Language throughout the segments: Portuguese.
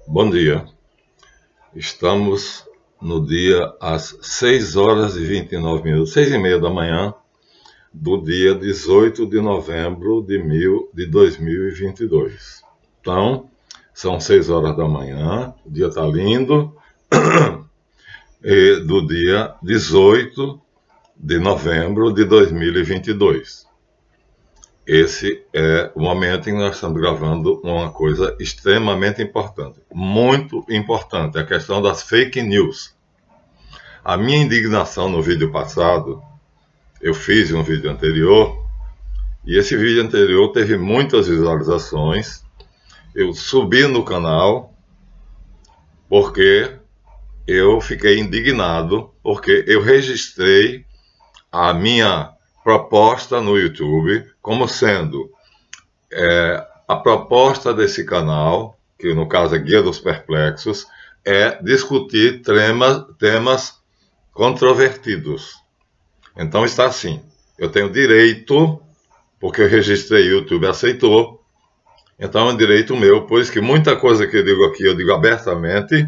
Bom dia. Estamos no dia às 6 horas e 29 minutos, 6h30 da manhã, do dia 18 de novembro de 2022. Então, são 6 horas da manhã, o dia está lindo, do dia 18 de novembro de 2022. Esse é o momento em que nós estamos gravando uma coisa extremamente importante, muito importante, a questão das fake news. A minha indignação no vídeo passado, eu fiz um vídeo anterior, e esse vídeo anterior teve muitas visualizações. Eu subi no canal porque eu fiquei indignado, porque eu registrei a minha proposta no YouTube como sendo a proposta desse canal, que no caso é Guia dos Perplexos, é discutir temas controvertidos. Então está assim, eu tenho direito, porque eu registrei, o YouTube aceitou, então é um direito meu, pois que muita coisa que eu digo aqui, eu digo abertamente,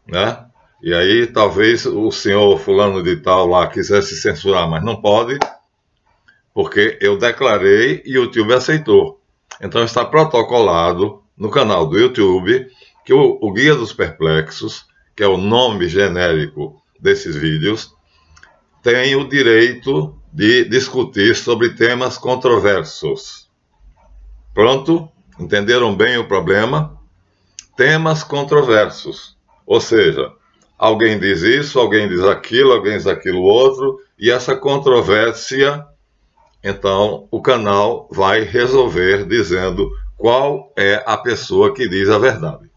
né? E aí talvez o senhor fulano de tal lá quisesse censurar, mas não pode, porque eu declarei e o YouTube aceitou. Então está protocolado no canal do YouTube que o Guia dos Perplexos, que é o nome genérico desses vídeos, tem o direito de discutir sobre temas controversos. Pronto? Entenderam bem o problema? Temas controversos. Ou seja, alguém diz isso, alguém diz aquilo outro, e essa controvérsia, então o canal vai resolver dizendo qual é a pessoa que diz a verdade.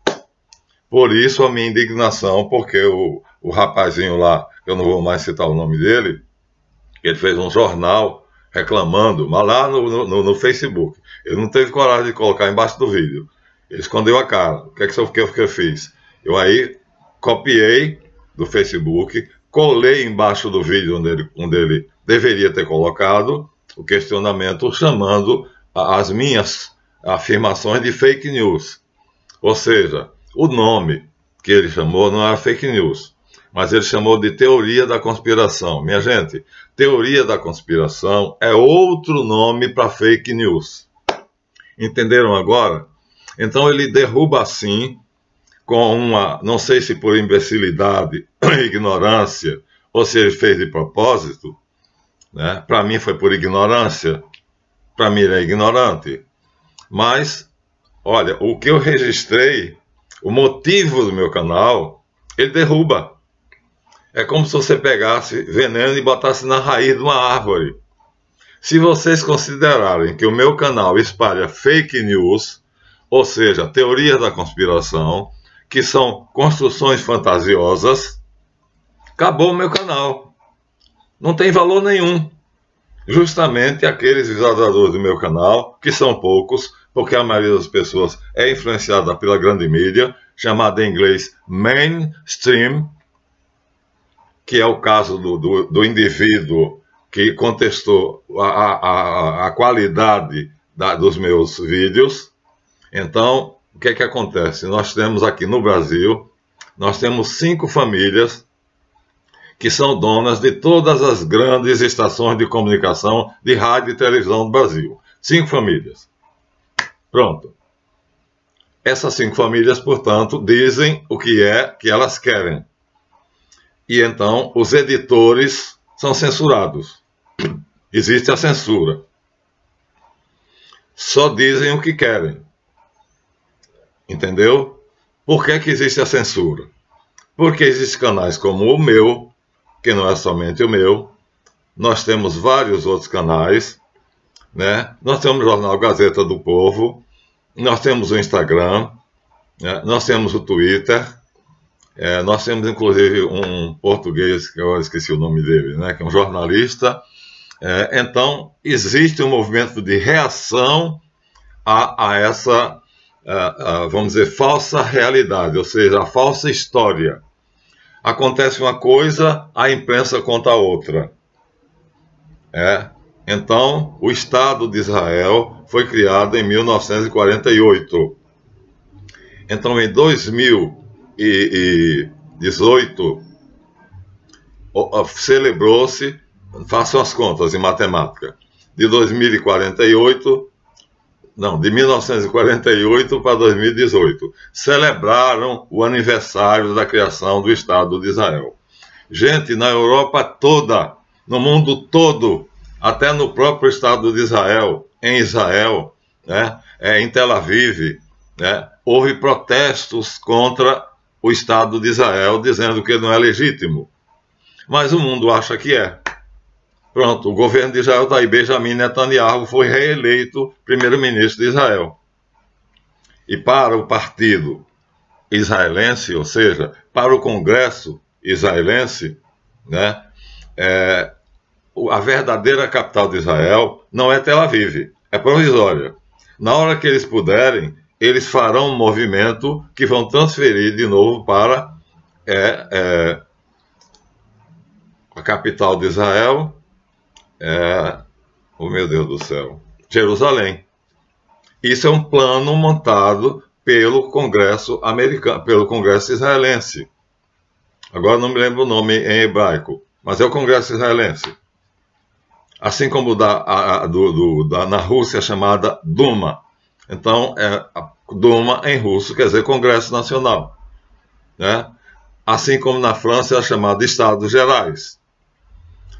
Por isso a minha indignação, porque o rapazinho lá, eu não vou mais citar o nome dele, ele fez um jornal reclamando, mas lá no Facebook. Ele não teve coragem de colocar embaixo do vídeo. Ele escondeu a cara. O que eu fiz? Eu aí copiei do Facebook, colei embaixo do vídeo onde ele deveria ter colocado o questionamento, chamando as minhas afirmações de fake news. Ou seja, o nome que ele chamou não é fake news, mas ele chamou de teoria da conspiração. Minha gente, teoria da conspiração é outro nome para fake news. Entenderam agora? Então ele derruba assim, com uma, não sei se por imbecilidade, ignorância, ou se ele fez de propósito, né? Para mim foi por ignorância, para mim ele é ignorante. Mas, olha, o que eu registrei, o motivo do meu canal, ele derruba. É como se você pegasse veneno e botasse na raiz de uma árvore. Se vocês considerarem que o meu canal espalha fake news, ou seja, teorias da conspiração, que são construções fantasiosas, acabou o meu canal. Não tem valor nenhum. Justamente aqueles visualizadores do meu canal, que são poucos, porque a maioria das pessoas é influenciada pela grande mídia, chamada em inglês mainstream, que é o caso do indivíduo que contestou a qualidade dos meus vídeos. Então, o que é que acontece? Nós temos aqui no Brasil, nós temos 5 famílias que são donas de todas as grandes estações de comunicação de rádio e televisão do Brasil. 5 famílias. Pronto. Essas 5 famílias, portanto, dizem o que é que elas querem. E então os editores são censurados. Existe a censura. Só dizem o que querem. Entendeu? Por que existe a censura? Porque existem canais como o meu, que não é somente o meu, nós temos vários outros canais, né? Nós temos o jornal Gazeta do Povo, nós temos o Instagram, né? Nós temos o Twitter, nós temos inclusive um português, que eu esqueci o nome dele, né? Que é um jornalista. Então, existe um movimento de reação a essa, vamos dizer, falsa realidade, ou seja, a falsa história. Acontece uma coisa, a imprensa conta outra. Então, o Estado de Israel foi criado em 1948. Então, em 2018, celebrou-se, façam as contas em matemática, de 2048, não, de 1948 para 2018, celebraram o aniversário da criação do Estado de Israel. Gente, na Europa toda, no mundo todo, até no próprio Estado de Israel, em Israel, né, em Tel Aviv, né, houve protestos contra o Estado de Israel, dizendo que ele não é legítimo. Mas o mundo acha que é. Pronto, o governo de Israel está aí. Benjamin Netanyahu foi reeleito primeiro-ministro de Israel. E para o partido israelense, ou seja, para o Congresso israelense, né, a verdadeira capital de Israel não é Tel Aviv, é provisória. Na hora que eles puderem, eles farão um movimento que vão transferir de novo para a capital de Israel, oh meu Deus do céu, Jerusalém. Isso é um plano montado pelo Congresso americano, pelo Congresso israelense. Agora não me lembro o nome em hebraico, mas é o Congresso israelense. Assim como na Rússia chamada Duma. Então, Duma em russo quer dizer Congresso Nacional, né? Assim como na França é chamado Estados Gerais.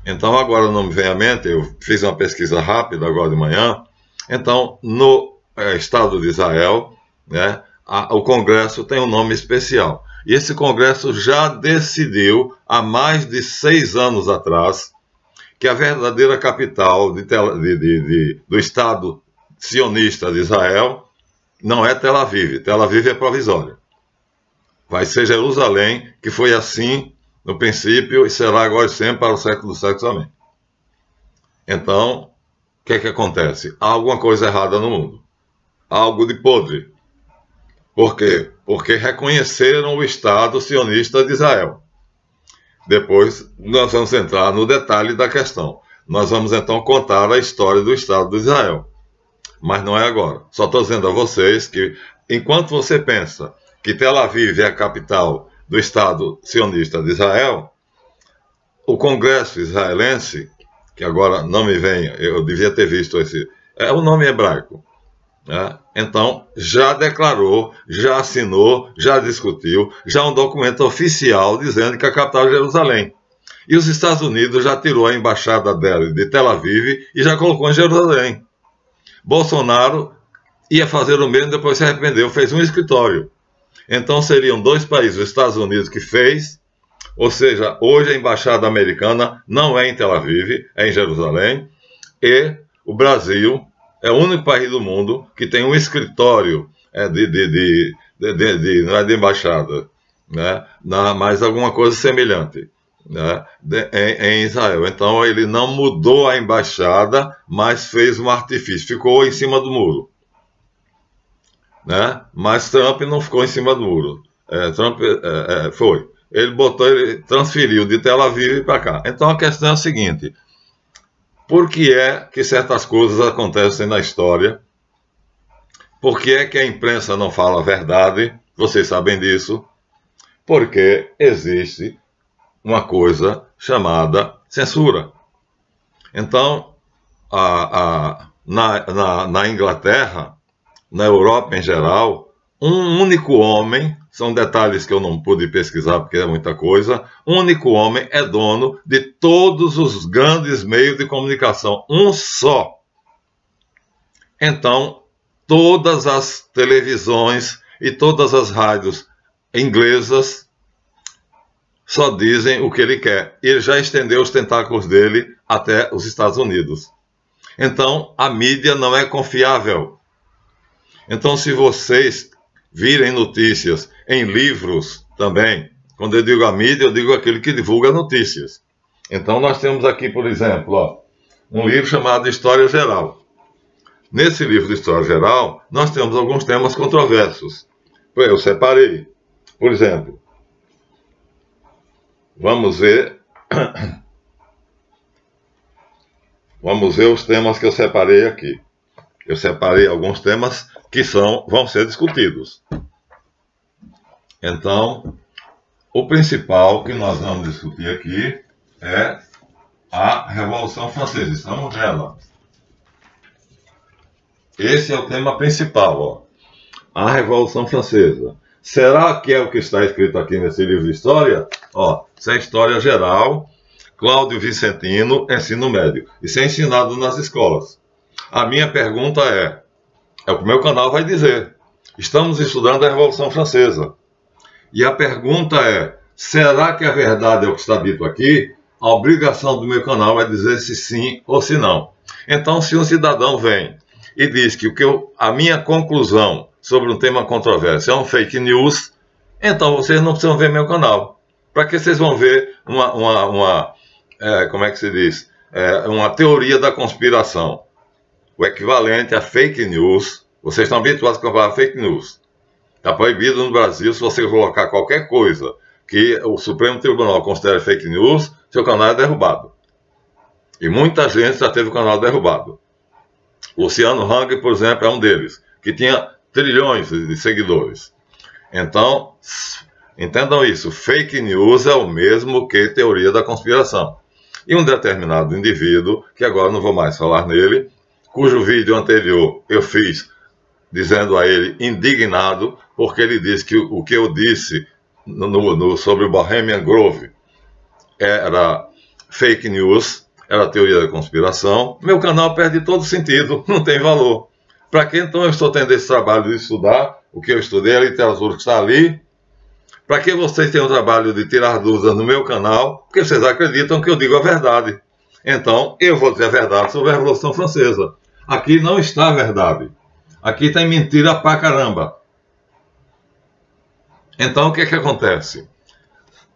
Então, agora não me vem à mente, eu fiz uma pesquisa rápida agora de manhã. Então, no Estado de Israel, né, o Congresso tem um nome especial. E esse Congresso já decidiu, há mais de 6 anos atrás, que a verdadeira capital do Estado sionista de Israel não é Tel Aviv. Tel Aviv é provisória. Vai ser Jerusalém, que foi assim no princípio e será agora sempre para o século dos séculos. Amém. Então, o que é que acontece? Há alguma coisa errada no mundo. Há algo de podre. Por quê? Porque reconheceram o Estado sionista de Israel. Depois, nós vamos entrar no detalhe da questão. Nós vamos, então, contar a história do Estado de Israel. Mas não é agora. Só estou dizendo a vocês que, enquanto você pensa que Tel Aviv é a capital do Estado sionista de Israel, o Congresso israelense, que agora não me vem, eu devia ter visto esse, é o nome hebraico, né? Então, já declarou, já assinou, já discutiu, já um documento oficial dizendo que a capital é Jerusalém. E os Estados Unidos já tirou a embaixada dela de Tel Aviv e já colocou em Jerusalém. Bolsonaro ia fazer o mesmo, depois se arrependeu, fez um escritório. Então seriam 2 países, os Estados Unidos que fez, ou seja, hoje a embaixada americana não é em Tel Aviv, é em Jerusalém, e o Brasil é o único país do mundo que tem um escritório não é de embaixada, né, mas alguma coisa semelhante, né, em Israel. Então ele não mudou a embaixada, mas fez um artifício, ficou em cima do muro. Né? Mas Trump não ficou em cima do muro. Trump foi. Ele transferiu de Tel Aviv para cá. Então a questão é a seguinte: por que é que certas coisas acontecem na história? Por que é que a imprensa não fala a verdade? Vocês sabem disso. Porque existe uma coisa chamada censura. Então, na Inglaterra, na Europa em geral, um único homem, são detalhes que eu não pude pesquisar porque é muita coisa, um único homem é dono de todos os grandes meios de comunicação, um só. Então, todas as televisões e todas as rádios inglesas só dizem o que ele quer. Ele já estendeu os tentáculos dele até os Estados Unidos. Então, a mídia não é confiável. Então, se vocês virem notícias em livros também, quando eu digo a mídia, eu digo aquele que divulga notícias. Então, nós temos aqui, por exemplo, um livro chamado História Geral. Nesse livro de História Geral, nós temos alguns temas controversos. Eu separei. Por exemplo, vamos ver os temas que eu separei aqui. Eu separei alguns temas que vão ser discutidos. Então, o principal que nós vamos discutir aqui é a Revolução Francesa. Estamos nela. Esse é o tema principal, ó. A Revolução Francesa. Será que é o que está escrito aqui nesse livro de história? Ó, isso é história geral, Cláudio Vicentino, ensino médio. Isso é ensinado nas escolas. A minha pergunta é o que o meu canal vai dizer. Estamos estudando a Revolução Francesa. E a pergunta é, será que a verdade é o que está dito aqui? A obrigação do meu canal é dizer se sim ou se não. Então, se um cidadão vem e diz que a minha conclusão sobre um tema controverso é um fake news, então vocês não precisam ver meu canal. Para que vocês vão ver como é que se diz? Uma teoria da conspiração. O equivalente a fake news, vocês estão habituados a comparar fake news. Está proibido no Brasil, se você colocar qualquer coisa que o Supremo Tribunal considere fake news, seu canal é derrubado. E muita gente já teve o canal derrubado. Luciano Hang, por exemplo, é um deles, que tinha trilhões de seguidores. Então, entendam isso, fake news é o mesmo que teoria da conspiração. E um determinado indivíduo, que agora não vou mais falar nele, cujo vídeo anterior eu fiz dizendo a ele indignado, porque ele disse que o que eu disse sobre o Bohemian Grove era fake news, era teoria da conspiração, meu canal perde todo sentido, não tem valor. Para que então eu estou tendo esse trabalho de estudar o que eu estudei, a literatura que está ali? Para que vocês tenham o trabalho de tirar dúvidas no meu canal? Porque vocês acreditam que eu digo a verdade. Então, eu vou dizer a verdade sobre a Revolução Francesa. Aqui não está a verdade. Aqui tem mentira pra caramba. Então, o que é que acontece?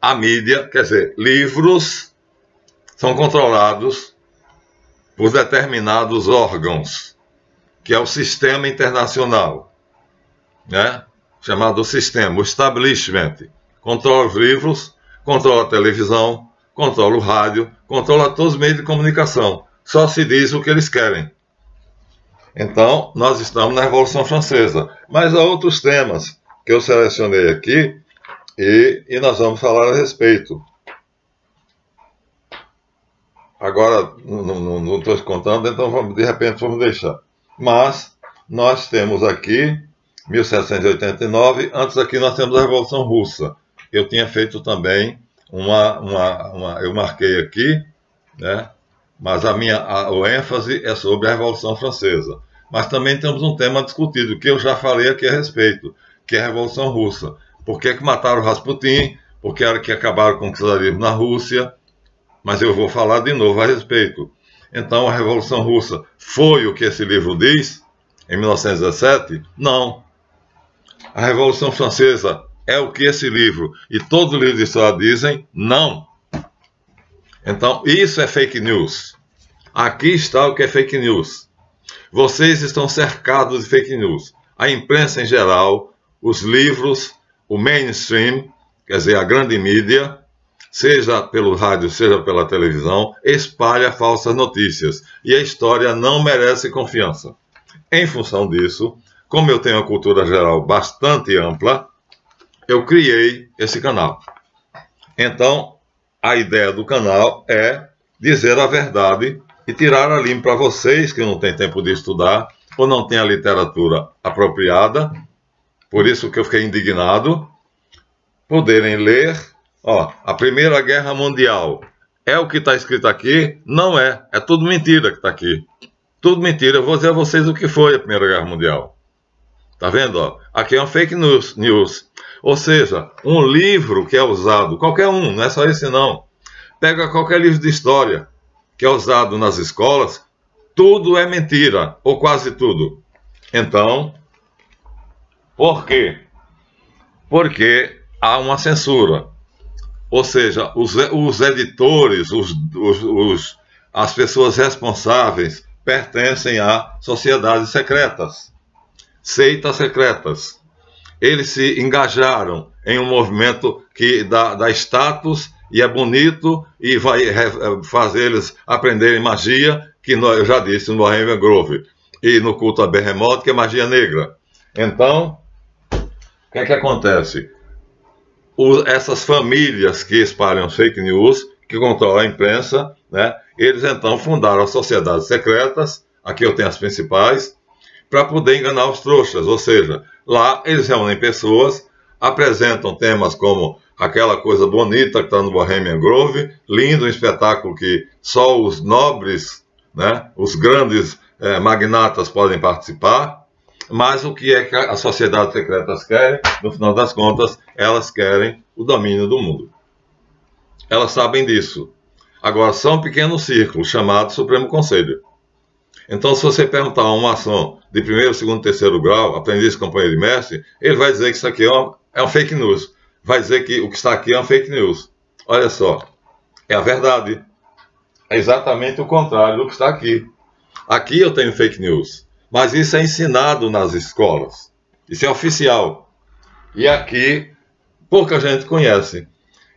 A mídia, quer dizer, livros são controlados por determinados órgãos, que é o sistema internacional, né? Chamado sistema, o establishment. Controla os livros, controla a televisão, controla o rádio, controla todos os meios de comunicação. Só se diz o que eles querem. Então, nós estamos na Revolução Francesa. Mas há outros temas que eu selecionei aqui e nós vamos falar a respeito. Agora, não estou contando, então de repente vamos deixar. Mas nós temos aqui 1789, antes aqui nós temos a Revolução Russa. Eu tinha feito também eu marquei aqui, né? Mas o ênfase é sobre a Revolução Francesa. Mas também temos um tema discutido, que eu já falei aqui a respeito, que é a Revolução Russa. Por que mataram Rasputin? Por que era que acabaram com o czarismo na Rússia? Mas eu vou falar de novo a respeito. Então, a Revolução Russa foi o que esse livro diz, em 1917? Não. A Revolução Francesa é o que esse livro e todo o livro de história dizem? Não. Então, isso é fake news. Aqui está o que é fake news. Vocês estão cercados de fake news. A imprensa em geral, os livros, o mainstream, quer dizer, a grande mídia, seja pelo rádio, seja pela televisão, espalha falsas notícias. E a história não merece confiança. Em função disso, como eu tenho uma cultura geral bastante ampla, eu criei esse canal. Então, a ideia do canal é dizer a verdade e tirar a limpo para vocês que não têm tempo de estudar ou não têm a literatura apropriada, por isso que eu fiquei indignado, poderem ler. Ó, a Primeira Guerra Mundial é o que está escrito aqui? Não é, é tudo mentira que está aqui. Tudo mentira, eu vou dizer a vocês o que foi a Primeira Guerra Mundial. Tá vendo? Ó? Aqui é um fake news. Ou seja, um livro que é usado, qualquer um, não é só esse não. Pega qualquer livro de história que é usado nas escolas, tudo é mentira, ou quase tudo. Então, por quê? Porque há uma censura. Ou seja, os editores, as pessoas responsáveis pertencem a sociedades secretas, seitas secretas. Eles se engajaram em um movimento que dá status e é bonito e vai fazer eles aprenderem magia, que eu já disse no Bohemian Grove e no culto a Behemoth, que é magia negra. Então, o que é que acontece? essas famílias que espalham fake news, que controlam a imprensa, né? Eles então fundaram as sociedades secretas, aqui eu tenho as principais, para poder enganar os trouxas, ou seja, lá eles reúnem pessoas, apresentam temas como aquela coisa bonita que está no Bohemian Grove, lindo, um espetáculo que só os nobres, né, os grandes magnatas podem participar, mas o que é que as sociedades secretas querem? No final das contas, elas querem o domínio do mundo. Elas sabem disso. Agora, são um pequeno círculo chamado Supremo Conselho. Então, se você perguntar a um maçom de primeiro, segundo, terceiro grau, aprendiz, companheiro de mestre, ele vai dizer que isso aqui é um fake news. Vai dizer que o que está aqui é um fake news. Olha só, é a verdade. É exatamente o contrário do que está aqui. Aqui eu tenho fake news, mas isso é ensinado nas escolas. Isso é oficial. E aqui, pouca gente conhece.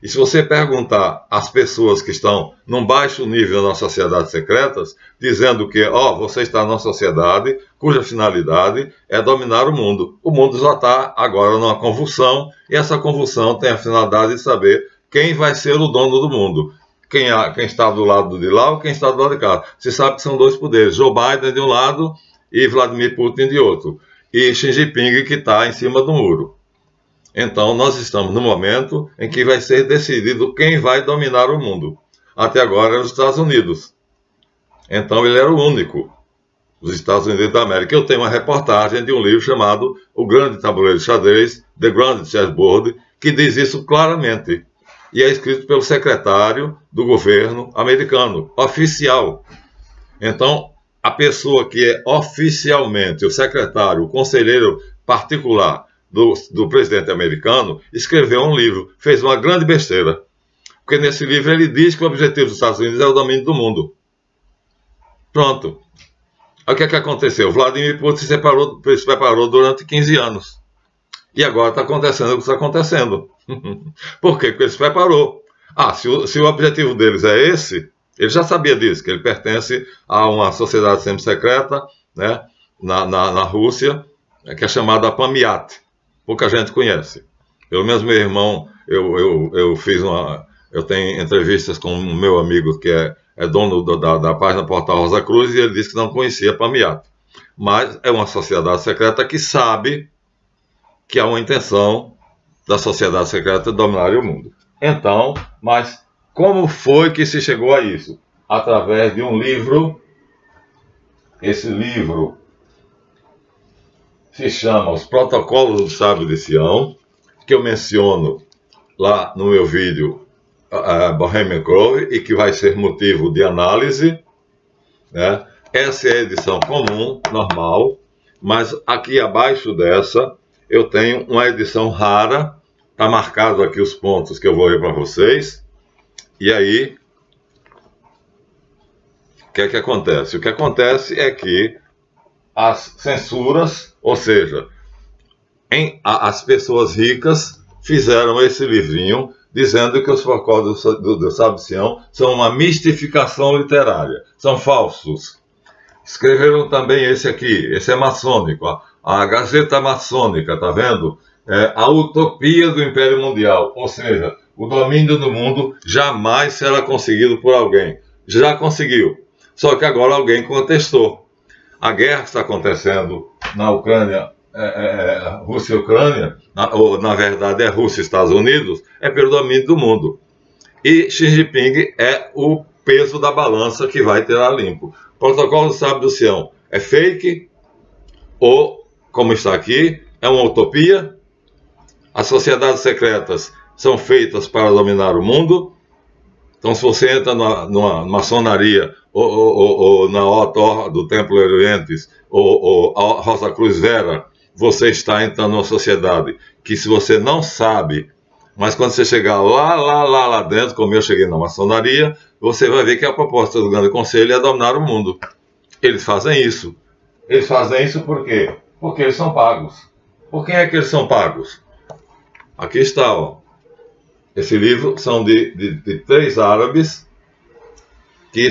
E se você perguntar às pessoas que estão num baixo nível nas sociedades secretas, dizendo que, você está numa sociedade cuja finalidade é dominar o mundo já está agora numa convulsão, e essa convulsão tem a finalidade de saber quem vai ser o dono do mundo. Quem está do lado de lá ou quem está do lado de cá. Você sabe que são dois poderes, Joe Biden de um lado e Vladimir Putin de outro. E Xi Jinping que está em cima do muro. Então, nós estamos no momento em que vai ser decidido quem vai dominar o mundo. Até agora eram os Estados Unidos. Então, ele era o único, os Estados Unidos da América. Eu tenho uma reportagem de um livro chamado O Grande Tabuleiro de Xadrez, The Grand Chessboard, que diz isso claramente. E é escrito pelo secretário do governo americano, oficial. Então, a pessoa que é oficialmente o secretário, o conselheiro particular do presidente americano, escreveu um livro, fez uma grande besteira. Porque nesse livro ele diz que o objetivo dos Estados Unidos é o domínio do mundo. Pronto. Aí o que é que aconteceu? Vladimir Putin se preparou durante 15 anos. E agora está acontecendo o que está acontecendo. Por quê? Porque ele se preparou. Se o objetivo deles é esse, ele já sabia disso, que ele pertence a uma sociedade semi-secreta, né, na Rússia, que é chamada Pamiat. Pouca gente conhece. Pelo menos meu irmão, eu tenho entrevistas com um meu amigo que é dono da página Portal Rosa Cruz, e ele disse que não conhecia Pamiat. Mas é uma sociedade secreta que sabe que há uma intenção da sociedade secreta de dominar o mundo. Então, mas como foi que se chegou a isso? Através de um livro. Esse livro se chama Os Protocolos do Sábio de Sião, que eu menciono lá no meu vídeo Bohemian Grove, e que vai ser motivo de análise, né? Essa é a edição comum, normal, mas aqui abaixo dessa eu tenho uma edição rara, está marcado aqui os pontos que eu vou ler para vocês, e aí, o que é que acontece? O que acontece é que as censuras, ou seja, as pessoas ricas fizeram esse livrinho dizendo que os protocolos do Sábio de Sião são uma mistificação literária, são falsos. Escreveram também esse aqui, esse é maçônico, a Gazeta Maçônica, tá vendo? A utopia do Império Mundial, ou seja, o domínio do mundo jamais será conseguido por alguém. Já conseguiu, só que agora alguém contestou. A guerra que está acontecendo na Ucrânia, Rússia e Ucrânia, ou na verdade é Rússia e Estados Unidos, é pelo domínio do mundo. E Xi Jinping é o peso da balança que vai tirar limpo. O protocolo do Sábio do Sião é fake, ou, como está aqui, é uma utopia. As sociedades secretas são feitas para dominar o mundo. Então, se você entra numa maçonaria, ou na OTOR do Templo Orientes, ou a Rosa Cruz Vera, você está entrando numa sociedade que, se você não sabe, mas quando você chegar lá dentro, como eu cheguei na maçonaria, você vai ver que a proposta do Grande Conselho é dominar o mundo. Eles fazem isso. Eles fazem isso por quê? Porque eles são pagos. Por quem é que eles são pagos? Aqui está, ó. Esse livro são de 3 árabes que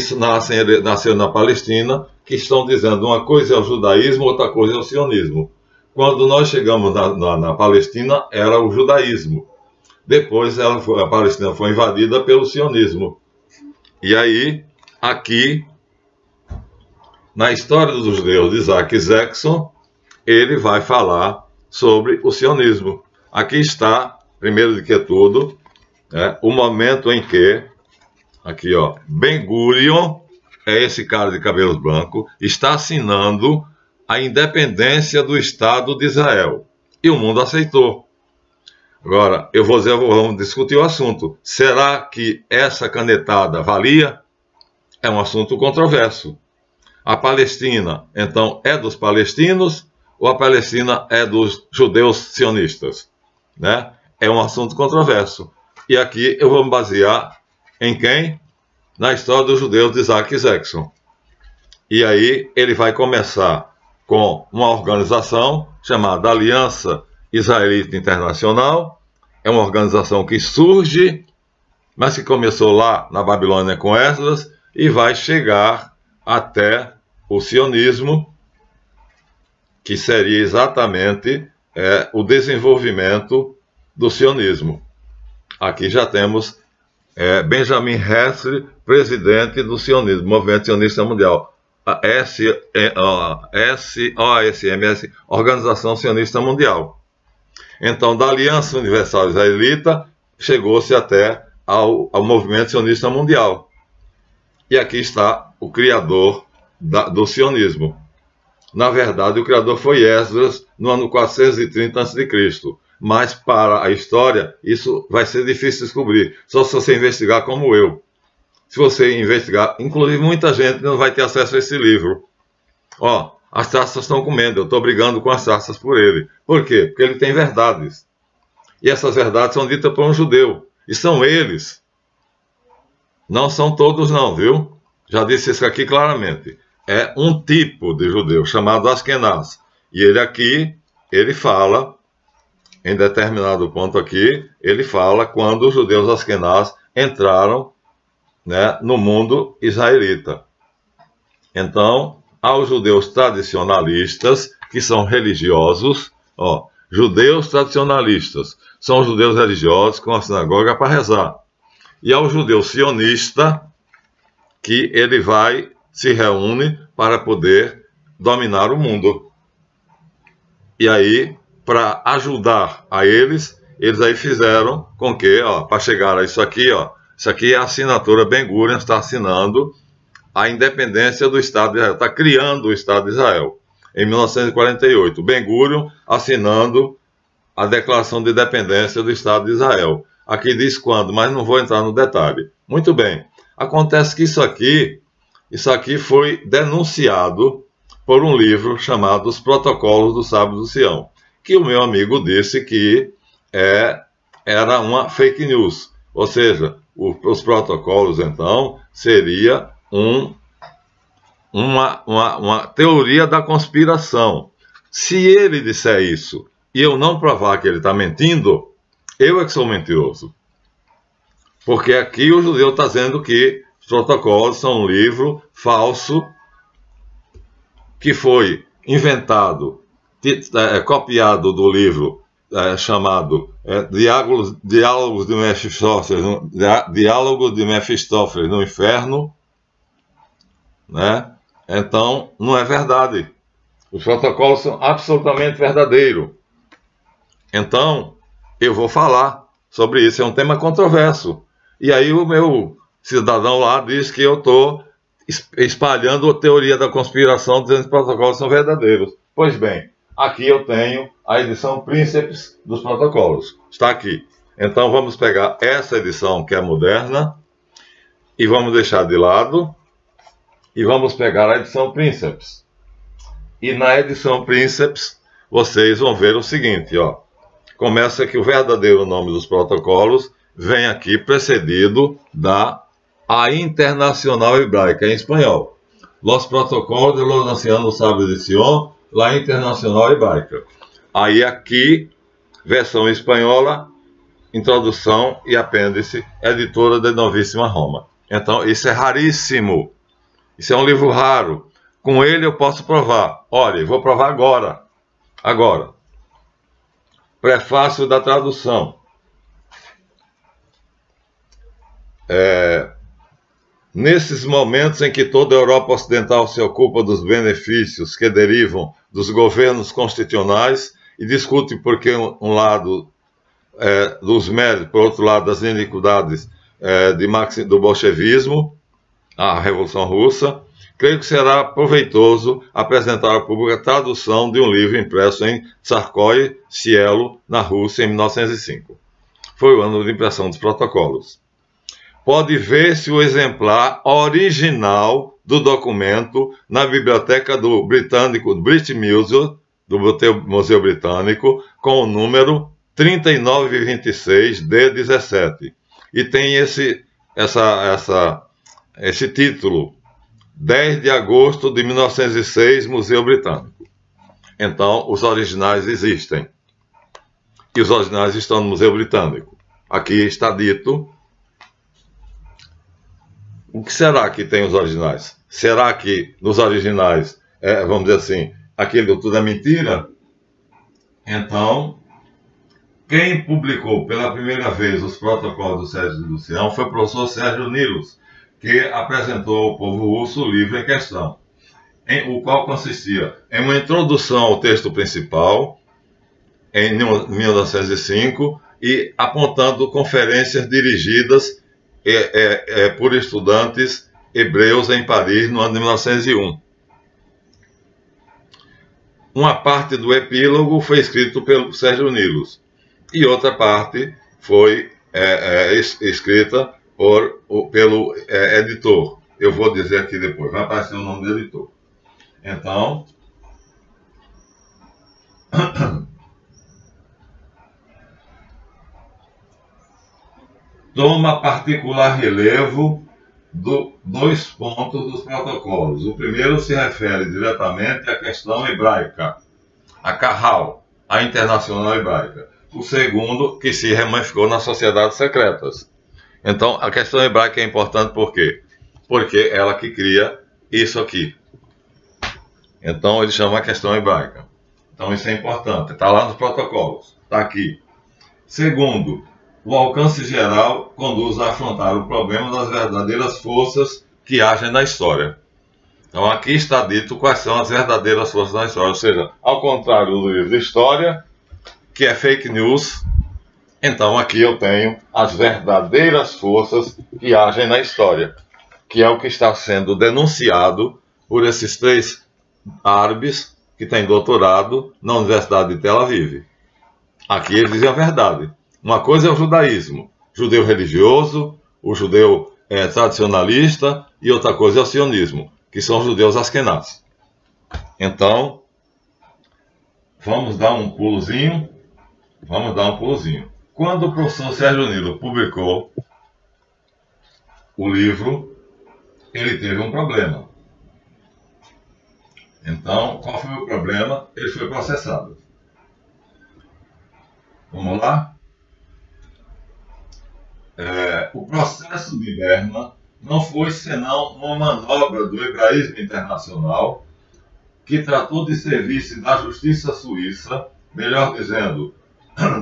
nasceram na Palestina, que estão dizendo uma coisa é o judaísmo, outra coisa é o sionismo. Quando nós chegamos na Palestina, era o judaísmo. depois a Palestina foi invadida pelo sionismo. E aí, aqui, na história dos judeus de Isaac Zexon, ele vai falar sobre o sionismo. Aqui está, primeiro de que tudo, o momento em que, aqui ó, Ben-Gurion, é esse cara de cabelos brancos, está assinando a independência do Estado de Israel. E o mundo aceitou. Agora, vamos discutir o assunto. Será que essa canetada valia? É um assunto controverso. A Palestina, então, é dos palestinos ou a Palestina é dos judeus sionistas? Né? É um assunto controverso. E aqui eu vou me basear em quem? Na história dos judeus de Isaac Zexon. E aí ele vai começar com uma organização chamada Aliança Israelita Internacional. É uma organização que surge, mas que começou lá na Babilônia com Esdras e vai chegar até o sionismo, que seria exatamente o desenvolvimento do sionismo. Aqui já temos Benjamin Hesselin, presidente do sionismo, Movimento Sionista Mundial. A OSMS, Organização Sionista Mundial. Então, da Aliança Universal Israelita, chegou-se até ao Movimento Sionista Mundial. E aqui está o criador do sionismo. Na verdade, o criador foi Esdras, no ano 430 a.C., mas para a história, isso vai ser difícil descobrir, só se você investigar como eu. Se você investigar, inclusive muita gente não vai ter acesso a esse livro. Ó, as traças estão comendo, eu estou brigando com as traças por ele. Por quê? Porque ele tem verdades. E essas verdades são ditas por um judeu. E são eles. Não são todos não, viu? Já disse isso aqui claramente. É um tipo de judeu chamado Askenaz. E ele aqui, ele fala, em determinado ponto aqui, ele fala quando os judeus Askenaz entraram, né, no mundo israelita. Então, aos judeus tradicionalistas, que são religiosos, ó, judeus tradicionalistas, são judeus religiosos com a sinagoga para rezar. E ao judeu sionista, que ele se reúne para poder dominar o mundo. E aí, para ajudar a eles aí fizeram com que, para chegar a isso aqui, isso aqui é a assinatura, Ben-Gurion está assinando a independência do Estado de Israel, está criando o Estado de Israel, em 1948. Ben-Gurion assinando a Declaração de Independência do Estado de Israel. Aqui diz quando, mas não vou entrar no detalhe. Muito bem, acontece que isso aqui foi denunciado por um livro chamado Os Protocolos dos Sábios do Sião, que o meu amigo disse que era uma fake news, ou seja, os protocolos, então, seria uma teoria da conspiração. Se ele disser isso e eu não provar que ele está mentindo, eu é que sou mentiroso. Porque aqui o judeu está dizendo que os protocolos são um livro falso que foi inventado, copiado do livro chamado Diálogos de Mefistófeles no Inferno, né? Então, não é verdade. Os protocolos são absolutamente verdadeiros. Então, eu vou falar sobre isso. É um tema controverso. E aí o meu cidadão lá diz que eu estou espalhando a teoria da conspiração, dizendo que os protocolos são verdadeiros. Pois bem, aqui eu tenho a edição Príncipes dos Protocolos. Está aqui. Então vamos pegar essa edição que é moderna e vamos deixar de lado e vamos pegar a edição Príncipes. E na edição Príncipes vocês vão ver o seguinte, ó. Começa que o verdadeiro nome dos protocolos vem aqui precedido da a Internacional Hebraica, em espanhol. Los Protocolos de los Ancianos Sábios de Sion, la Internacional Hebraica. Aí aqui, versão espanhola, introdução e apêndice, editora de Novíssima Roma. Então, isso é raríssimo. Isso é um livro raro. Com ele eu posso provar. Olha, vou provar agora. Agora. Prefácio da tradução. Nesses momentos em que toda a Europa Ocidental se ocupa dos benefícios que derivam dos governos constitucionais e discute por que um lado dos méritos, por outro lado das iniquidades do bolchevismo, a Revolução Russa, creio que será proveitoso apresentar ao público a tradução de um livro impresso em Tsarskoye Selo, na Rússia, em 1905. Foi o ano de impressão dos protocolos. Pode ver-se o exemplar original do documento na biblioteca do British Museum, do Museu Britânico, com o número 3926D17. E tem esse título, 10 de agosto de 1906, Museu Britânico. Então, os originais existem. E os originais estão no Museu Britânico. Aqui está dito. O que será que tem os originais? Será que nos originais, vamos dizer assim, aquilo tudo é mentira? Então, quem publicou pela primeira vez os protocolos do Sérgio de Lucião foi o professor Sérgio Nilus, que apresentou ao povo russo o livro em questão, o qual consistia em uma introdução ao texto principal, em 1905, e apontando conferências dirigidas por estudantes hebreus em Paris no ano de 1901. Uma parte do epílogo foi escrito pelo Sérgio Nilus e outra parte foi escrita pelo editor. Eu vou dizer aqui depois, vai aparecer o nome do editor. Então, toma particular relevo dois pontos dos protocolos. O primeiro se refere diretamente à questão hebraica, a Kahal, a Internacional Hebraica. O segundo, que se ramificou nas sociedades secretas. Então, a questão hebraica é importante por quê? Porque é ela que cria isso aqui. Então, ele chama a questão hebraica. Então, isso é importante. Está lá nos protocolos. Está aqui. Segundo, o alcance geral conduz a afrontar o problema das verdadeiras forças que agem na história. Então, aqui está dito quais são as verdadeiras forças da história. Ou seja, ao contrário do livro de história, que é fake news, então aqui eu tenho as verdadeiras forças que agem na história, que é o que está sendo denunciado por esses 3 árabes que têm doutorado na Universidade de Tel Aviv. Aqui eles dizem a verdade. Uma coisa é o judaísmo, judeu religioso, o judeu tradicionalista, e outra coisa é o sionismo, que são os judeus askenazes. Então, vamos dar um pulozinho. Quando o professor Sérgio Nilus publicou o livro, ele teve um problema. Então, qual foi o problema? Ele foi processado. Vamos lá? O processo de Berna não foi senão uma manobra do hebraísmo internacional que tratou de servir-se da justiça suíça, melhor dizendo,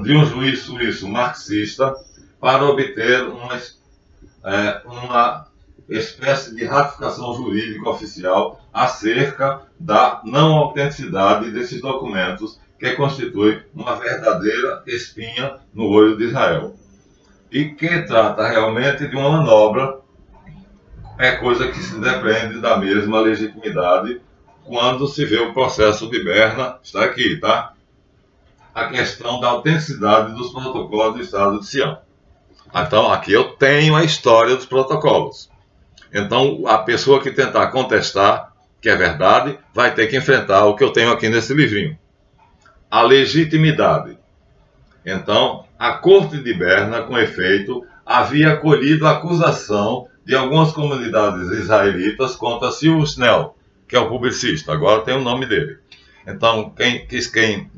de um juiz suíço marxista, para obter uma espécie de ratificação jurídica oficial acerca da não autenticidade desses documentos, que constitui uma verdadeira espinha no olho de Israel. E que trata realmente de uma manobra, coisa que se depende da mesma legitimidade quando se vê o processo de Berna, está aqui, tá? A questão da autenticidade dos protocolos do Estado de Sião. Então, aqui eu tenho a história dos protocolos. Então, a pessoa que tentar contestar que é verdade, vai ter que enfrentar o que eu tenho aqui nesse livrinho. A legitimidade. Então, a Corte de Berna, com efeito, havia acolhido a acusação de algumas comunidades israelitas contra Silvio Snell, que é o publicista, agora tem o nome dele. Então, quem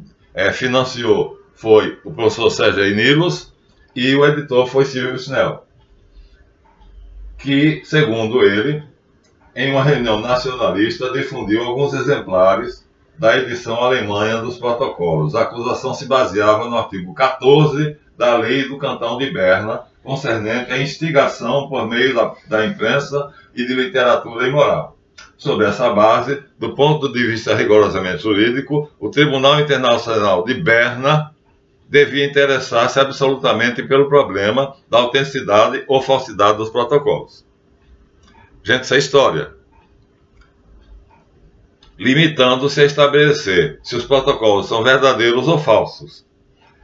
financiou foi o professor Sérgio Nilus e o editor foi Silvio Snell, que, segundo ele, em uma reunião nacionalista, difundiu alguns exemplares da edição alemã dos protocolos. A acusação se baseava no artigo 14 da Lei do Cantão de Berna, concernente à instigação por meio da imprensa e de literatura imoral. Sobre essa base, do ponto de vista rigorosamente jurídico, o Tribunal Internacional de Berna devia interessar-se absolutamente pelo problema da autenticidade ou falsidade dos protocolos. Gente, isso é história. Limitando-se a estabelecer se os protocolos são verdadeiros ou falsos.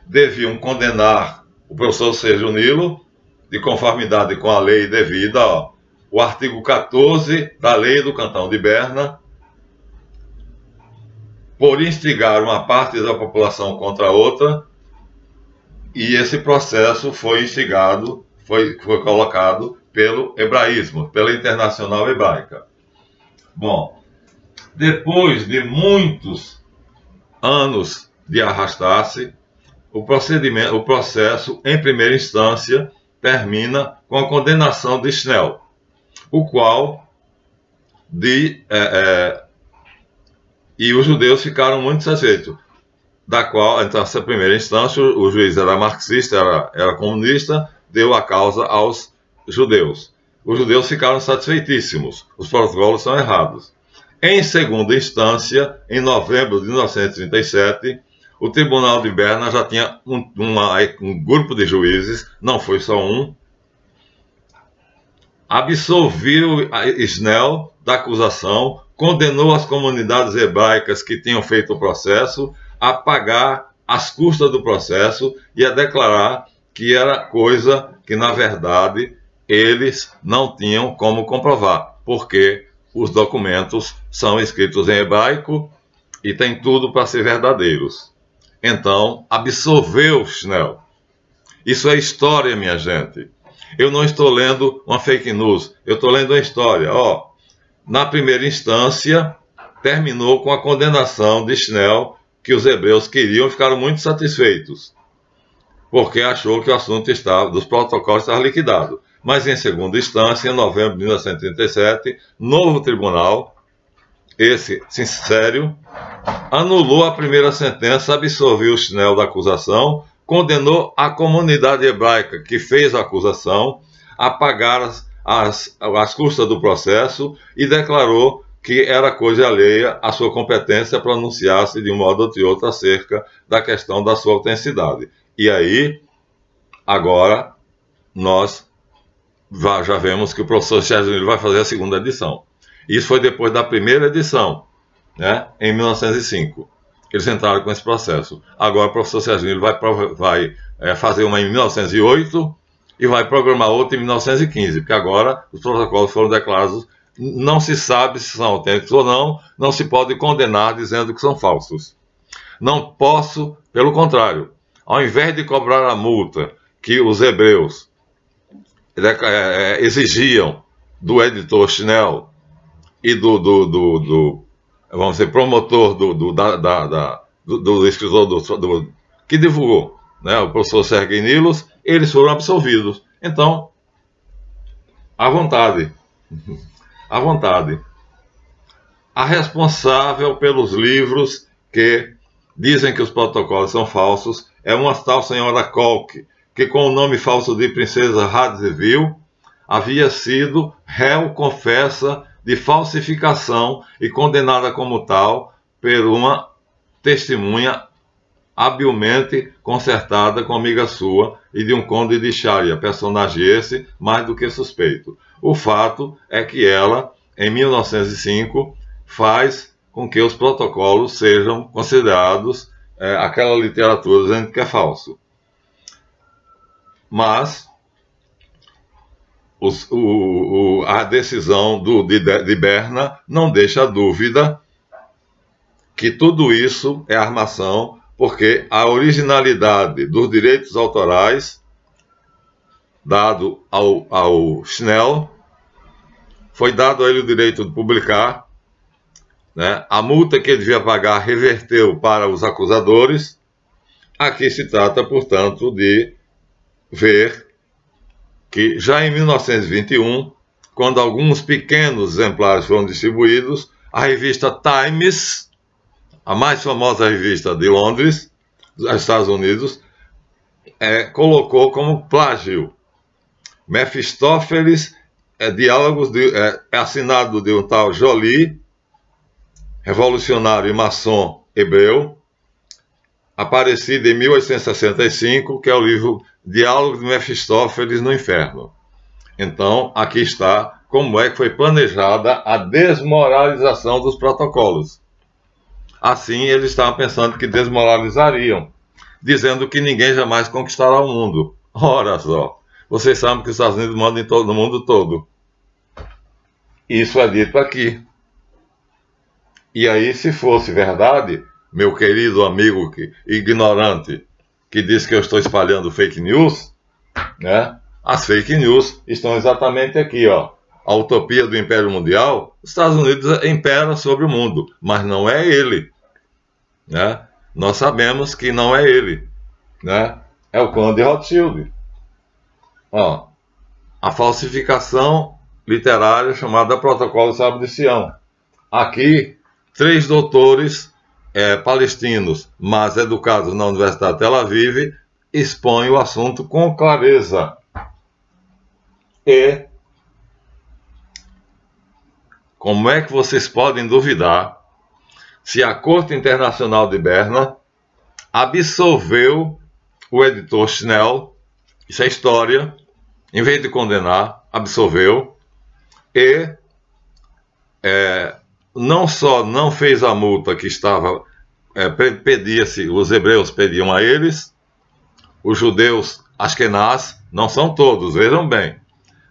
Deviam condenar o professor Sérgio Nilo, de conformidade com a lei devida, o artigo 14 da Lei do Cantão de Berna, por instigar uma parte da população contra outra, e esse processo foi instigado, foi colocado pelo hebraísmo, pela Internacional Hebraica. Bom, depois de muitos anos de arrastar-se, o processo, em primeira instância, termina com a condenação de Schnell, o qual e os judeus ficaram muito satisfeitos, da qual, então, essa primeira instância, o juiz era marxista, era comunista, deu a causa aos judeus. Os judeus ficaram satisfeitíssimos, os protocolos são errados. Em segunda instância, em novembro de 1937, o Tribunal de Berna já tinha um grupo de juízes, não foi só um, absolveu Schnell da acusação, condenou as comunidades hebraicas que tinham feito o processo a pagar as custas do processo e a declarar que era coisa que, na verdade, eles não tinham como comprovar, porque os documentos são escritos em hebraico e tem tudo para ser verdadeiros. Então, absolveu Schnell. Isso é história, minha gente. Eu não estou lendo uma fake news, eu estou lendo uma história. Na primeira instância, terminou com a condenação de Schnell, que os hebreus queriam e ficaram muito satisfeitos, porque achou que o assunto dos protocolos estava liquidado. Mas, em segunda instância, em novembro de 1937, novo tribunal, esse sincero, anulou a primeira sentença, absolveu Schnell da acusação, condenou a comunidade hebraica que fez a acusação a pagar as custas do processo e declarou que era coisa alheia à sua competência pronunciar-se de um modo ou de outro acerca da questão da sua autenticidade. E aí, agora, nós já vemos que o professor Sérgio Nilo vai fazer a segunda edição. Isso foi depois da primeira edição, né, em 1905. Eles entraram com esse processo. Agora o professor Sérgio Nilo vai fazer uma em 1908 e vai programar outra em 1915, porque agora os protocolos foram declarados, não se sabe se são autênticos ou não, não se pode condenar dizendo que são falsos. Não posso, pelo contrário, ao invés de cobrar a multa que os hebreus exigiam do editor Schnell e vamos dizer, promotor do escritor que divulgou, né, o professor Sergei Nilos, eles foram absolvidos. Então, à vontade. À vontade. A responsável pelos livros que dizem que os protocolos são falsos é uma tal senhora Kolk, que com o nome falso de Princesa Radziwiłł havia sido réu confessa de falsificação e condenada como tal por uma testemunha habilmente concertada com amiga sua e de um conde de Sharia, personagem esse mais do que suspeito. O fato é que ela, em 1905, faz com que os protocolos sejam considerados aquela literatura dizendo que é falso. Mas a decisão de Berna não deixa dúvida que tudo isso é armação, porque a originalidade dos direitos autorais dado ao Schnell foi dado a ele o direito de publicar, né? A multa que ele devia pagar reverteu para os acusadores. Aqui se trata, portanto, de ver que já em 1921, quando alguns pequenos exemplares foram distribuídos, a revista Times, a mais famosa revista de Londres, dos Estados Unidos, colocou como plágio Mefistófeles, diálogos é assinado de um tal Joly, revolucionário e maçom hebreu, aparecido em 1865, que é o livro Diálogos de Mefistófeles no Inferno. Então, aqui está como é que foi planejada a desmoralização dos protocolos. Assim, eles estavam pensando que desmoralizariam, dizendo que ninguém jamais conquistará o mundo. Ora só, vocês sabem que os Estados Unidos mandam no mundo todo. Isso é dito aqui. E aí, se fosse verdade, meu querido amigo ignorante, que diz que eu estou espalhando fake news, né? As fake news estão exatamente aqui, ó. A utopia do Império Mundial, os Estados Unidos imperam sobre o mundo, mas não é ele, né? Nós sabemos que não é ele, né? É o Conde Rothschild. Ó, a falsificação literária chamada Protocolo de Sábio de Sião. Aqui, 3 doutores palestinos, mas educados na Universidade de Tel Aviv, expõem o assunto com clareza. E como é que vocês podem duvidar se a Corte Internacional de Berna absolveu o editor Schnell, isso é história, em vez de condenar, absolveu, e não só não fez a multa que estava, pedia-se, os hebreus pediam a eles, os judeus Ashkenaz, não são todos, vejam bem,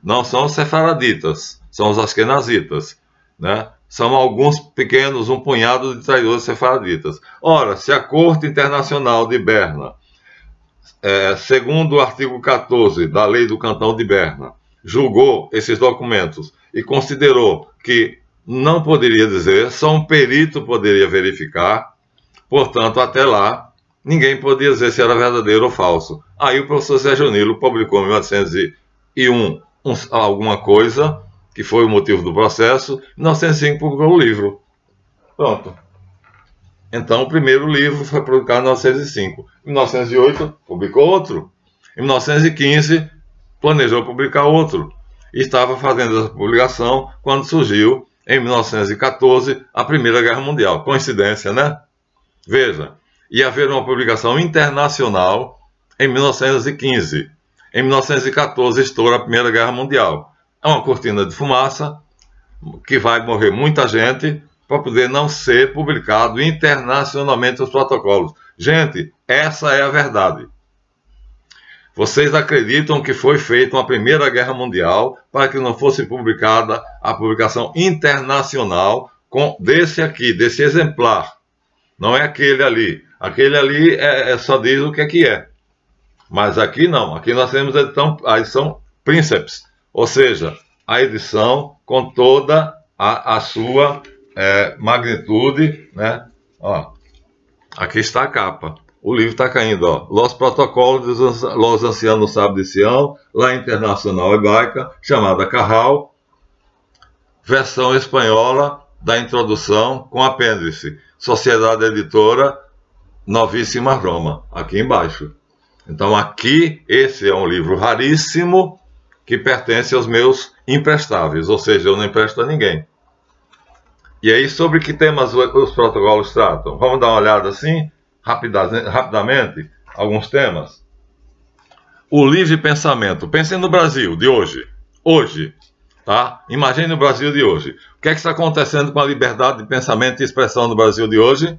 não são os sefaraditas, são os ashkenazitas, né? São alguns pequenos, um punhado de traidores sefaraditas. Ora, se a Corte Internacional de Berna, segundo o artigo 14 da Lei do Cantão de Berna, julgou esses documentos e considerou que não poderia dizer, só um perito poderia verificar, portanto, até lá, ninguém podia dizer se era verdadeiro ou falso. Aí o professor Sérgio Nilo publicou em 1901 alguma coisa, que foi o motivo do processo, em 1905 publicou o livro. Pronto. Então, o primeiro livro foi publicado em 1905. Em 1908, publicou outro. Em 1915, planejou publicar outro. E estava fazendo essa publicação quando surgiu, em 1914, a Primeira Guerra Mundial. Coincidência, né? Veja, ia haver uma publicação internacional em 1915. Em 1914, estoura a Primeira Guerra Mundial. É uma cortina de fumaça, que vai morrer muita gente, para poder não ser publicado internacionalmente os protocolos. Gente, essa é a verdade. Vocês acreditam que foi feita uma Primeira Guerra Mundial para que não fosse publicada a publicação internacional desse aqui, desse exemplar. Não é aquele ali. Aquele ali só diz o que é. Mas aqui não. Aqui nós temos a edição Princeps. Ou seja, a edição com toda a sua magnitude, né? Ó, aqui está a capa. O livro está caindo, ó. Los Protocolos dos Ancianos Sábios de Sião, lá Internacional Hebraica, chamada Carral, versão espanhola da introdução com apêndice. Sociedade Editora, Novíssima Roma, aqui embaixo. Então aqui, esse é um livro raríssimo, que pertence aos meus imprestáveis, ou seja, eu não empresto a ninguém. E aí, sobre que temas os protocolos tratam? Vamos dar uma olhada assim, rapidamente, alguns temas. O livre pensamento. Pensem no Brasil de hoje. Hoje, tá? Imagine o Brasil de hoje. O que é que está acontecendo com a liberdade de pensamento e expressão no Brasil de hoje?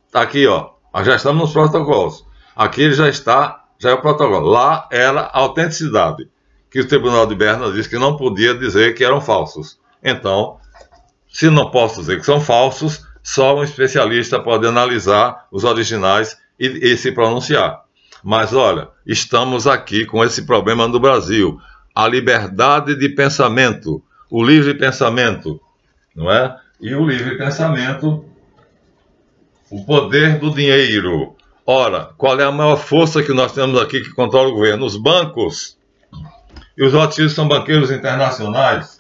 Está aqui, ó. Já estamos nos protocolos. Aqui já é o protocolo. Lá era a autenticidade, que o Tribunal de Berna disse que não podia dizer que eram falsos. Então, se não posso dizer que são falsos, só um especialista pode analisar os originais e se pronunciar. Mas olha, estamos aqui com esse problema no Brasil. A liberdade de pensamento, o livre pensamento, não é? E o livre pensamento, o poder do dinheiro. Ora, qual é a maior força que nós temos aqui que controla o governo? Os bancos. E os Rothschilds são banqueiros internacionais.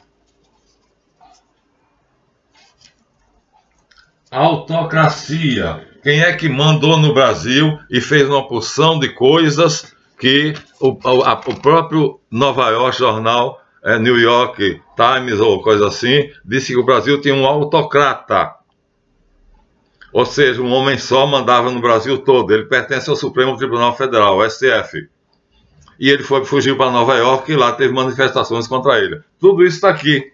Autocracia. Quem é que mandou no Brasil e fez uma porção de coisas que o próprio Nova York Jornal, New York Times ou coisa assim, disse que o Brasil tinha um autocrata. Ou seja, um homem só mandava no Brasil todo. Ele pertence ao Supremo Tribunal Federal, o STF. E ele fugiu para Nova York e lá teve manifestações contra ele. Tudo isso está aqui.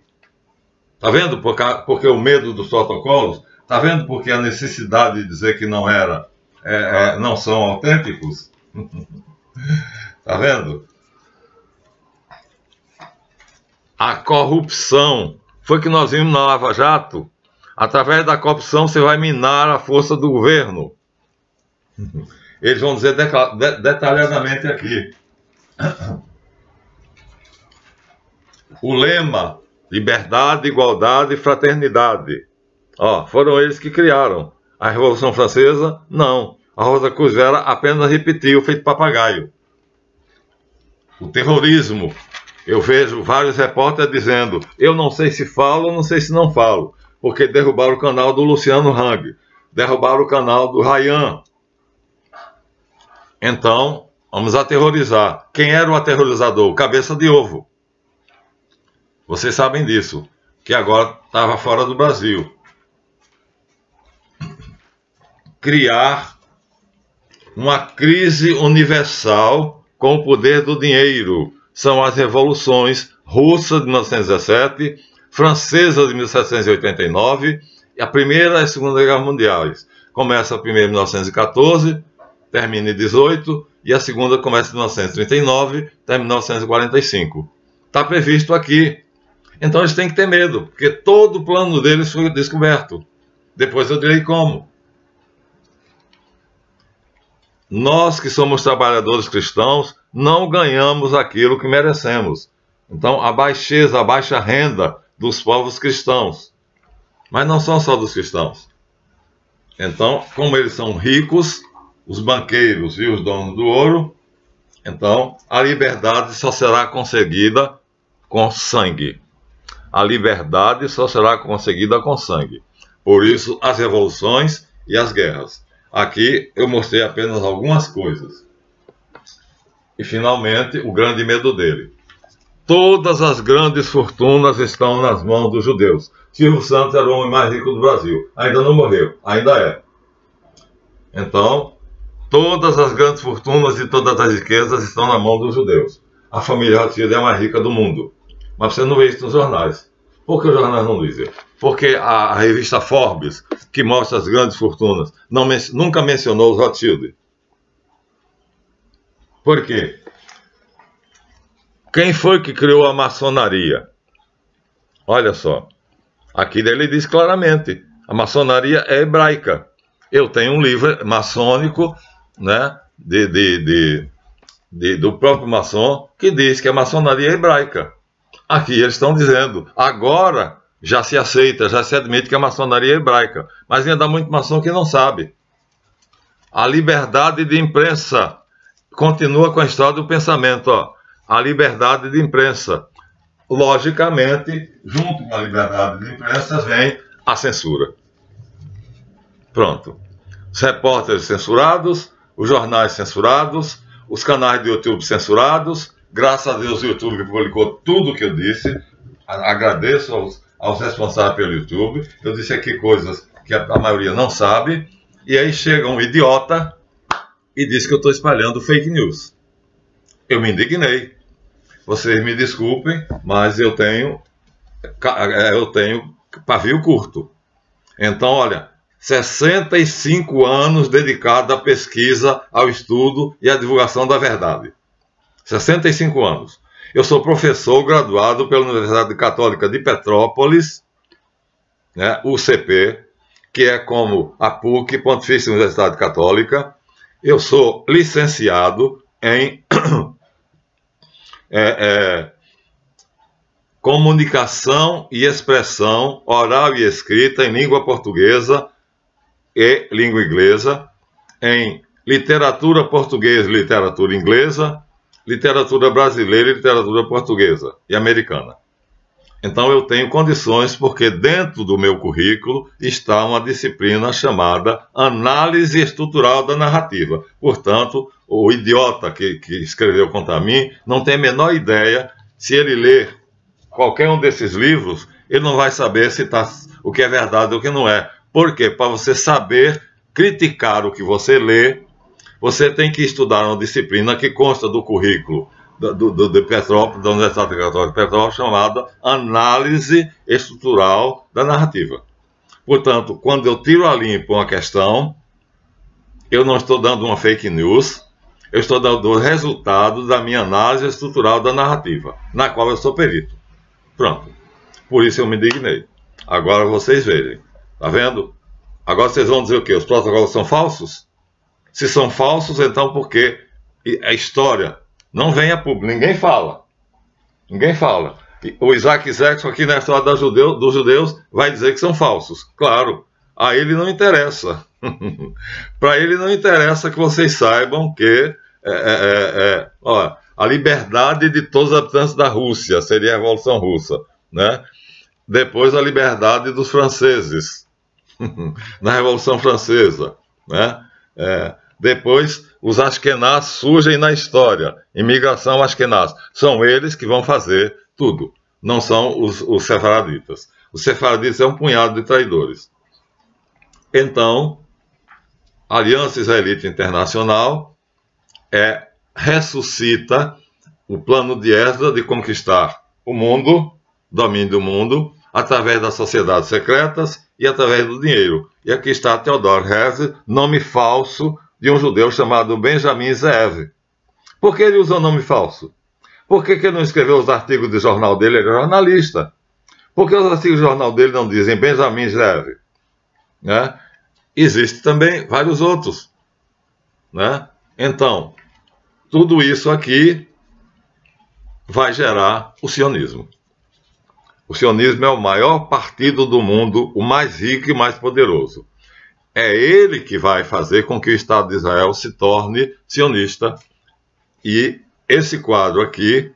Está vendo? Porque o medo dos protocolos. Está vendo porque a necessidade de dizer que não não são autênticos? Está vendo? A corrupção. Foi que nós vimos na Lava Jato. Através da corrupção você vai minar a força do governo. Eles vão dizer detalhadamente aqui. O lema: liberdade, igualdade e fraternidade. Foram eles que criaram. A Revolução Francesa, não. A Rosa Cruz Vera apenas repetiu, feito papagaio. O terrorismo. Eu vejo vários repórteres dizendo: eu não sei se falo, não sei se não falo. Porque derrubaram o canal do Luciano Hang. Derrubaram o canal do Ryan. Então, vamos aterrorizar. Quem era o aterrorizador? O Cabeça de Ovo. Vocês sabem disso. Que agora estava fora do Brasil. Criar uma crise universal com o poder do dinheiro. São as revoluções russa de 1917, francesa de 1789, e a Primeira e a Segunda Guerra Mundiais. Começa a primeira em 1914, termina em 18, e a segunda começa em 1939, termina em 1945. Está previsto aqui. Então eles têm que ter medo, porque todo o plano deles foi descoberto. Depois eu direi como. Nós que somos trabalhadores cristãos, não ganhamos aquilo que merecemos. Então a baixeza, a baixa renda dos povos cristãos. Mas não são só dos cristãos. Então, como eles são ricos, os banqueiros e os donos do ouro, então a liberdade só será conseguida com sangue. A liberdade só será conseguida com sangue. Por isso, as revoluções e as guerras. Aqui eu mostrei apenas algumas coisas. E, finalmente, o grande medo dele. Todas as grandes fortunas estão nas mãos dos judeus. Silvio Santos era o homem mais rico do Brasil. Ainda não morreu, ainda é. Então, todas as grandes fortunas e todas as riquezas estão na mão dos judeus. A família Rothschild é a mais rica do mundo. Mas você não vê isso nos jornais. Por que os jornais não dizem? Porque a revista Forbes, que mostra as grandes fortunas, nunca mencionou os Rothschild. Por quê? Quem foi que criou a maçonaria? Olha só. Aqui ele diz claramente, a maçonaria é hebraica. Eu tenho um livro maçônico, né, do próprio maçom, que diz que a maçonaria é hebraica. Aqui eles estão dizendo, agora já se aceita, já se admite que a maçonaria é hebraica. Mas ainda há muito maçom que não sabe. A liberdade de imprensa continua com a história do pensamento. A liberdade de imprensa. Logicamente, junto com a liberdade de imprensa, vem a censura. Pronto. Os repórteres censurados, os jornais censurados, os canais de YouTube censurados. Graças a Deus o YouTube publicou tudo o que eu disse. Agradeço aos responsáveis pelo YouTube. Eu disse aqui coisas que a maioria não sabe. E aí chega um idiota e diz que eu estou espalhando fake news. Eu me indignei. Vocês me desculpem, mas eu tenho pavio curto. Então, olha, 65 anos dedicados à pesquisa, ao estudo e à divulgação da verdade. 65 anos. Eu sou professor graduado pela Universidade Católica de Petrópolis, né, UCP, que é como a PUC, Pontifícia Universidade Católica. Eu sou licenciado em comunicação e expressão oral e escrita em língua portuguesa e língua inglesa, em literatura portuguesa e literatura inglesa, literatura brasileira e literatura portuguesa e americana. Então eu tenho condições, porque dentro do meu currículo está uma disciplina chamada Análise Estrutural da Narrativa. Portanto, o idiota que escreveu contra mim não tem a menor ideia, se ele ler qualquer um desses livros, ele não vai saber se o que é verdade ou o que não é. Por quê? Para você saber criticar o que você lê, você tem que estudar uma disciplina que consta do currículo de Petrópolis, da Universidade Católica de Petrópolis, chamada Análise Estrutural da Narrativa. Portanto, quando eu tiro a limpo uma questão, eu não estou dando uma fake news, eu estou dando o resultado da minha análise estrutural da narrativa, na qual eu sou perito. Pronto. Por isso eu me indignei. Agora vocês vejam. Tá vendo? Agora vocês vão dizer o quê? Os protocolos são falsos? Se são falsos, então por que a história não vem a público? Ninguém fala. Ninguém fala. O Isaac Zexon, aqui na história dos judeus, vai dizer que são falsos. Claro, a ele não interessa. Para ele não interessa que vocês saibam que a liberdade de todos os habitantes da Rússia seria a Revolução Russa, né? Depois a liberdade dos franceses na Revolução Francesa, né? Depois os Ashkenaz surgem na história, imigração Ashkenaz, são eles que vão fazer tudo, não são os sefaraditas. Os sefaraditas é um punhado de traidores. Então, a Aliança Israelita Internacional ressuscita o plano de Esdras de conquistar o mundo, domínio do mundo, através das sociedades secretas e através do dinheiro. E aqui está Theodor Herzl, nome falso de um judeu chamado Benjamin Zeev. Por que ele usou nome falso? Por que ele não escreveu os artigos de jornal dele? Ele é jornalista. Por que os artigos de jornal dele não dizem Benjamin Zeev? Né? Existem também vários outros. Né? Então, tudo isso aqui vai gerar o sionismo. O sionismo é o maior partido do mundo, o mais rico e mais poderoso. É ele que vai fazer com que o Estado de Israel se torne sionista. E esse quadro aqui,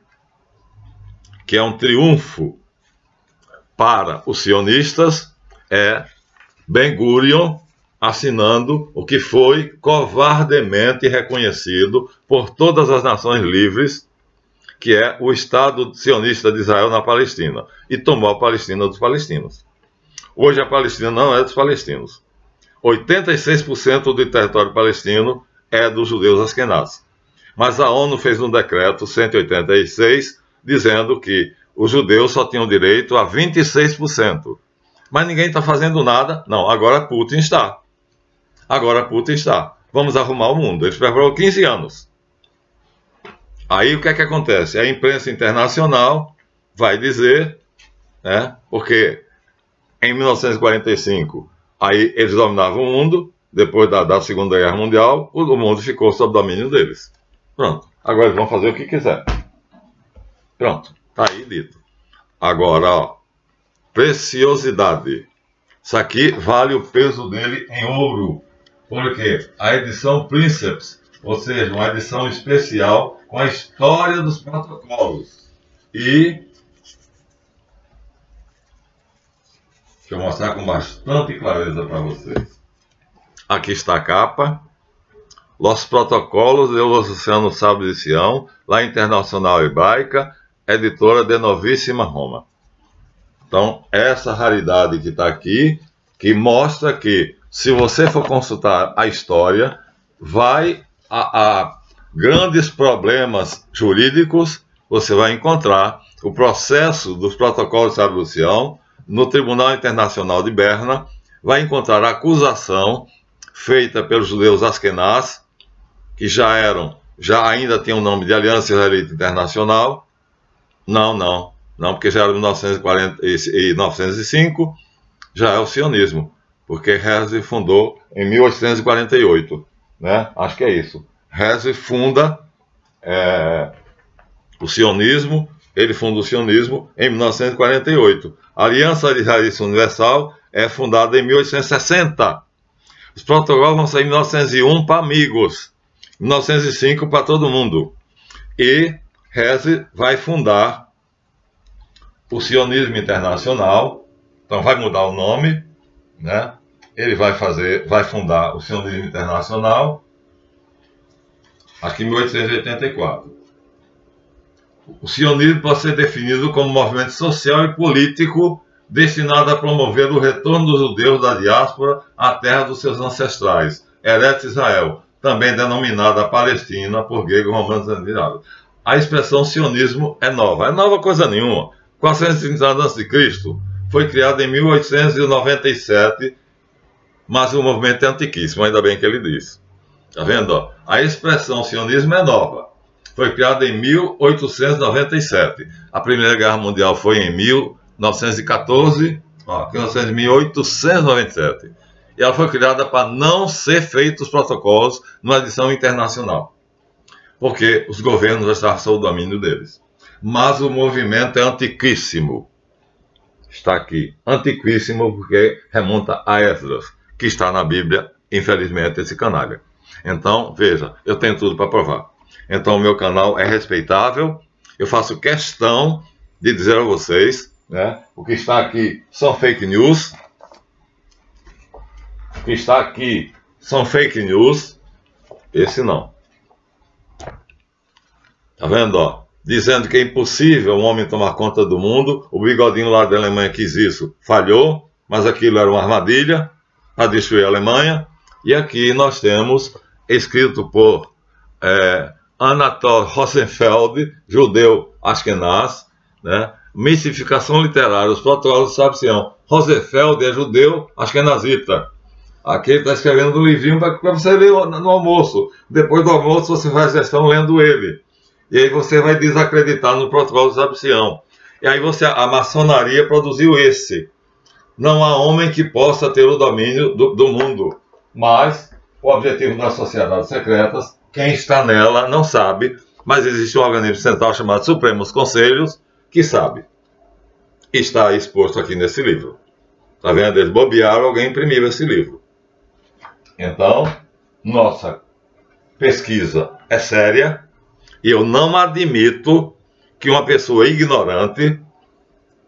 que é um triunfo para os sionistas, é Ben-Gurion assinando o que foi covardemente reconhecido por todas as nações livres, que é o Estado sionista de Israel na Palestina, e tomou a Palestina dos palestinos. Hoje a Palestina não é dos palestinos. 86% do território palestino é dos judeus askenazes. Mas a ONU fez um decreto 186 dizendo que os judeus só tinham direito a 26%. Mas ninguém está fazendo nada. Não, agora Putin está. Agora Putin está. Vamos arrumar o mundo. Ele preparou 15 anos. Aí o que é que acontece? A imprensa internacional vai dizer, né, porque em 1945, aí eles dominavam o mundo, depois da Segunda Guerra Mundial, o mundo ficou sob domínio deles. Pronto. Agora eles vão fazer o que quiser. Pronto. Está aí dito. Agora, ó, preciosidade. Isso aqui vale o peso dele em ouro. Porque a edição Princeps, ou seja, uma edição especial com a história dos protocolos. E deixa eu mostrar com bastante clareza para vocês. Aqui está a capa. Los Protocolos de los Oceanos Sábios de Sião, lá Internacional Hebraica, editora de Novíssima Roma. Então, essa raridade que está aqui, que mostra que, se você for consultar a história, vai a grandes problemas jurídicos, você vai encontrar o processo dos Protocolos de Sábios de Sião no Tribunal Internacional de Berna, vai encontrar a acusação feita pelos judeus askenaz, que já ainda tinham o nome de Aliança Israelita Internacional. Não, porque já era 1940 e 1905, já é o sionismo, porque Herzl fundou em 1848, né? Acho que é isso. Herzl funda o sionismo, ele funda o sionismo em 1948. A Aliança Israelita Universal é fundada em 1860. Os protocolos vão sair em 1901 para amigos, 1905 para todo mundo. E Herzl vai fundar o sionismo internacional. Então vai mudar o nome, né? Ele vai fundar o sionismo internacional, acho que em 1884. O sionismo pode ser definido como movimento social e político destinado a promover o retorno dos judeus da diáspora à terra dos seus ancestrais, Eretz Israel, também denominada Palestina por gregos, romanos e árabes. A expressão sionismo é nova coisa nenhuma. 430 anos antes de Cristo, foi criada em 1897, mas o movimento é antiquíssimo, ainda bem que ele diz. Tá vendo? Ó? A expressão sionismo é nova. Foi criada em 1897. A Primeira Guerra Mundial foi em 1914, aqui nós temos 1897. E ela foi criada para não ser feitos protocolos numa edição internacional, porque os governos já estavam sob o domínio deles. Mas o movimento é antiquíssimo. Está aqui, antiquíssimo, porque remonta a Esdras, que está na Bíblia, infelizmente, esse canalha. Então, veja, eu tenho tudo para provar. Então, o meu canal é respeitável. Eu faço questão de dizer a vocês, né, o que está aqui são fake news. O que está aqui são fake news. Esse não. Tá vendo, ó? Dizendo que é impossível um homem tomar conta do mundo. O bigodinho lá da Alemanha quis isso, falhou, mas aquilo era uma armadilha para destruir a Alemanha. E aqui nós temos, escrito por Anatol Rosenfeld, judeu Ashkenaz, né? Mistificação literária, os protocolos de Sabcião. Rosenfeld é judeu ashkenazita. Aqui ele está escrevendo um livrinho para você ler no almoço. Depois do almoço você faz gestão lendo ele. E aí você vai desacreditar no protocolo de Sabcião. E aí a maçonaria produziu esse. Não há homem que possa ter o domínio do mundo. Mas o objetivo das sociedades secretas, quem está nela não sabe, mas existe um organismo central chamado Supremos Conselhos que sabe. Está exposto aqui nesse livro. Está vendo? Eles bobearam, alguém imprimiu esse livro. Então, nossa pesquisa é séria. E eu não admito que uma pessoa ignorante,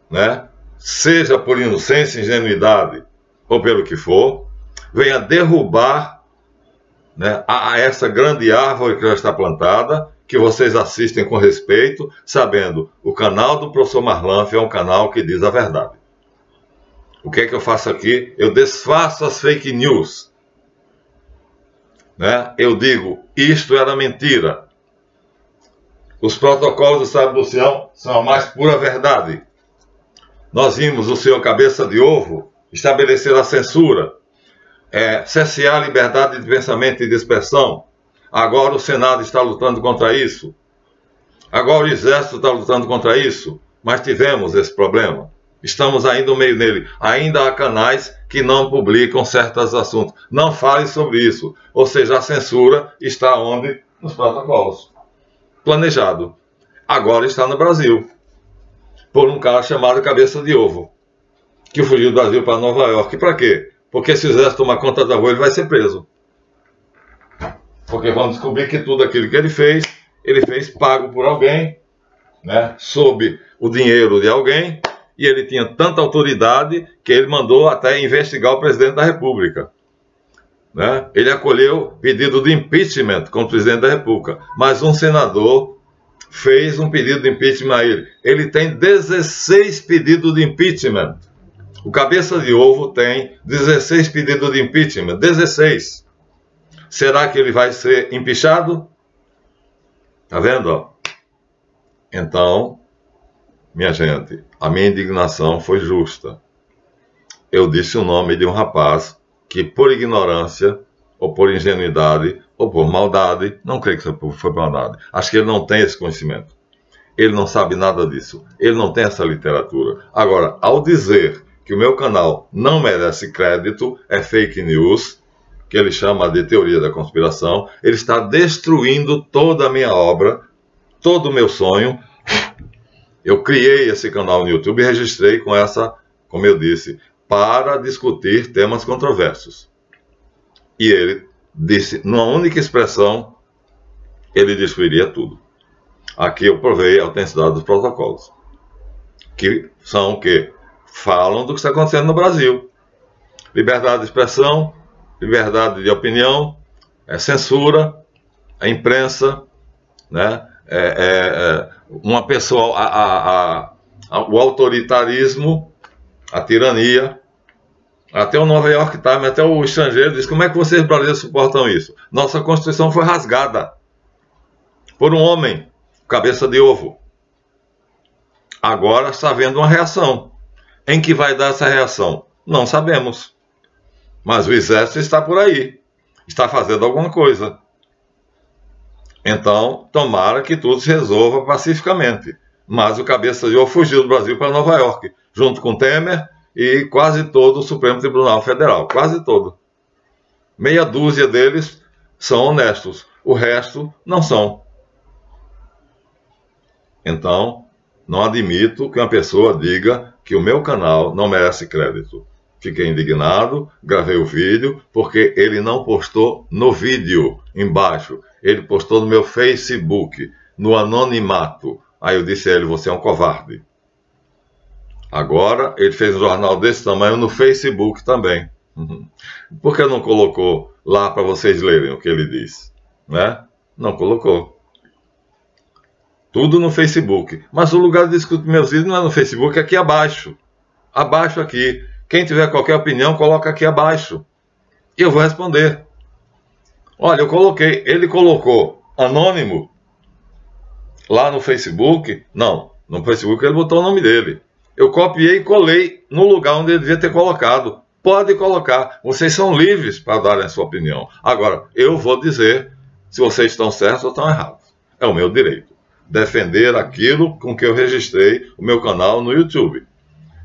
né, seja por inocência, ingenuidade ou pelo que for, venha derrubar, né, essa grande árvore que já está plantada, que vocês assistem com respeito, sabendo, o canal do professor Marlanf é um canal que diz a verdade. O que é que eu faço aqui? Eu desfaço as fake news. Né? Eu digo, isto era mentira. Os protocolos do Sabcião são a mais pura verdade. Nós vimos o senhor Cabeça de Ovo estabelecer a censura, cercear a liberdade de pensamento e de expressão. Agora o Senado está lutando contra isso. Agora o Exército está lutando contra isso. Mas tivemos esse problema. Estamos ainda no meio dele. Ainda há canais que não publicam certos assuntos. Não fale sobre isso. Ou seja, a censura está onde? Nos protocolos. Planejado. Agora está no Brasil. Por um cara chamado Cabeça de Ovo, que fugiu do Brasil para Nova York. Para quê? Porque se o Exército tomar conta da rua, ele vai ser preso. Porque vão descobrir que tudo aquilo que ele fez pago por alguém, né, sob o dinheiro de alguém, e ele tinha tanta autoridade que ele mandou até investigar o presidente da República. Né? Ele acolheu pedido de impeachment contra o presidente da República, mas um senador fez um pedido de impeachment a ele. Ele tem 16 pedidos de impeachment. O Cabeça de Ovo tem 16 pedidos de impeachment. 16. Será que ele vai ser empichado? Tá vendo? Ó? Então, minha gente, a minha indignação foi justa. Eu disse o nome de um rapaz que, por ignorância, ou por ingenuidade, ou por maldade, não creio que foi por maldade, acho que ele não tem esse conhecimento. Ele não sabe nada disso. Ele não tem essa literatura. Agora, ao dizer que o meu canal não merece crédito, é fake news, que ele chama de teoria da conspiração, ele está destruindo toda a minha obra, todo o meu sonho. Eu criei esse canal no YouTube e registrei com essa, como eu disse, para discutir temas controversos. E ele disse, numa única expressão, ele destruiria tudo. Aqui eu provei a autenticidade dos protocolos. que são o quê? Falam do que está acontecendo no Brasil. Liberdade de expressão, liberdade de opinião, censura, a imprensa, né? Uma pessoa, o autoritarismo, a tirania. Até o Nova York Times, até o estrangeiro diz: como é que vocês brasileiros suportam isso? Nossa Constituição foi rasgada por um homem, cabeça de ovo. Agora está havendo uma reação. Em que vai dar essa reação? Não sabemos. Mas o exército está por aí. Está fazendo alguma coisa. Então, tomara que tudo se resolva pacificamente. Mas o cabeça de ovo fugiu do Brasil para Nova York, junto com Temer e quase todo o Supremo Tribunal Federal. Quase todo. Meia dúzia deles são honestos. O resto não são. Então, não admito que uma pessoa diga que o meu canal não merece crédito. Fiquei indignado, gravei o vídeo, porque ele não postou no vídeo embaixo. Ele postou no meu Facebook, no anonimato. Aí eu disse a ele: você é um covarde. Agora, ele fez um jornal desse tamanho no Facebook também. Por que não colocou lá para vocês lerem o que ele diz? Né? Não colocou. Tudo no Facebook. Mas o lugar de discutir meus vídeos não é no Facebook, é aqui abaixo. Abaixo aqui. Quem tiver qualquer opinião, coloca aqui abaixo. E eu vou responder. Olha, eu coloquei. Ele colocou anônimo lá no Facebook. Não, no Facebook ele botou o nome dele. Eu copiei e colei no lugar onde ele devia ter colocado. Pode colocar. Vocês são livres para darem a sua opinião. Agora, eu vou dizer se vocês estão certos ou estão errados. É o meu direito. Defender aquilo com que eu registrei o meu canal no YouTube.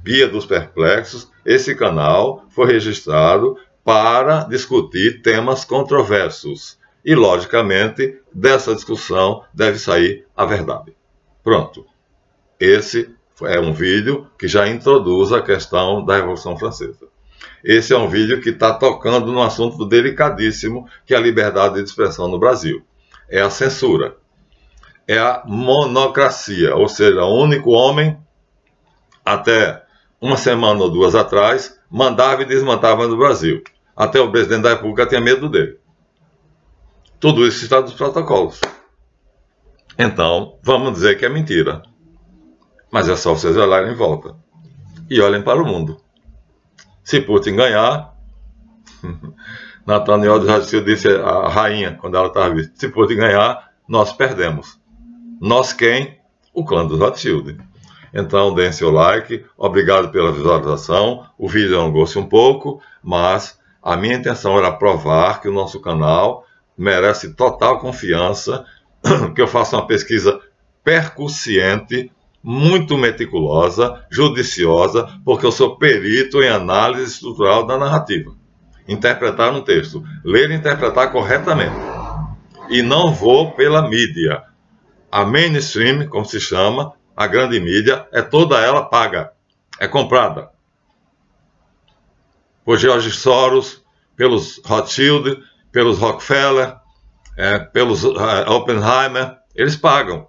Guia dos Perplexos. Esse canal foi registrado para discutir temas controversos. E, logicamente, dessa discussão deve sair a verdade. Pronto. Esse é um vídeo que já introduz a questão da Revolução Francesa. Esse é um vídeo que está tocando num assunto delicadíssimo, que é a liberdade de expressão no Brasil. É a censura. É a monocracia, ou seja, o único homem, até uma semana ou duas atrás, mandava e desmantava no Brasil. Até o presidente da República tinha medo dele. Tudo isso está nos protocolos. Então, vamos dizer que é mentira. Mas é só vocês olharem em volta. E olhem para o mundo. Se Putin ganhar, Nathaniel de Rothschild disse à rainha, quando ela estava vista: se Putin ganhar, nós perdemos. Nós quem? O clã dos Rothschild. Então, deem seu like. Obrigado pela visualização. O vídeo alongou-se um pouco, mas a minha intenção era provar que o nosso canal merece total confiança, que eu faça uma pesquisa percussiente, muito meticulosa, judiciosa, porque eu sou perito em análise estrutural da narrativa. Interpretar um texto, ler e interpretar corretamente. E não vou pela mídia. A mainstream, como se chama, a grande mídia, é toda ela paga, é comprada. Por George Soros, pelos Rothschild, pelos Rockefeller, pelos Oppenheimer, eles pagam.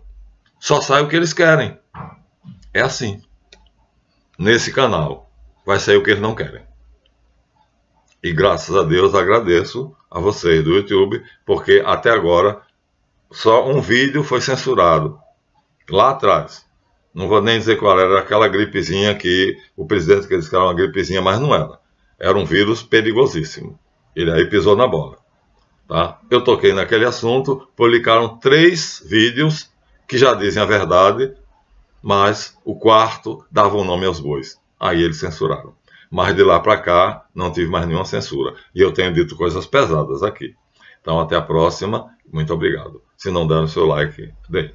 Só sai o que eles querem. É assim. Nesse canal vai sair o que eles não querem. E graças a Deus agradeço a vocês do YouTube, porque até agora só um vídeo foi censurado. Lá atrás. Não vou nem dizer qual era, aquela gripezinha que o presidente disse que era uma gripezinha, mas não era. Era um vírus perigosíssimo. Ele aí pisou na bola. Tá? Eu toquei naquele assunto, publicaram 3 vídeos que já dizem a verdade, mas o quarto dava o nome aos bois. Aí eles censuraram. Mas de lá para cá, não tive mais nenhuma censura. E eu tenho dito coisas pesadas aqui. Então, até a próxima. Muito obrigado. Se não der o seu like, dê.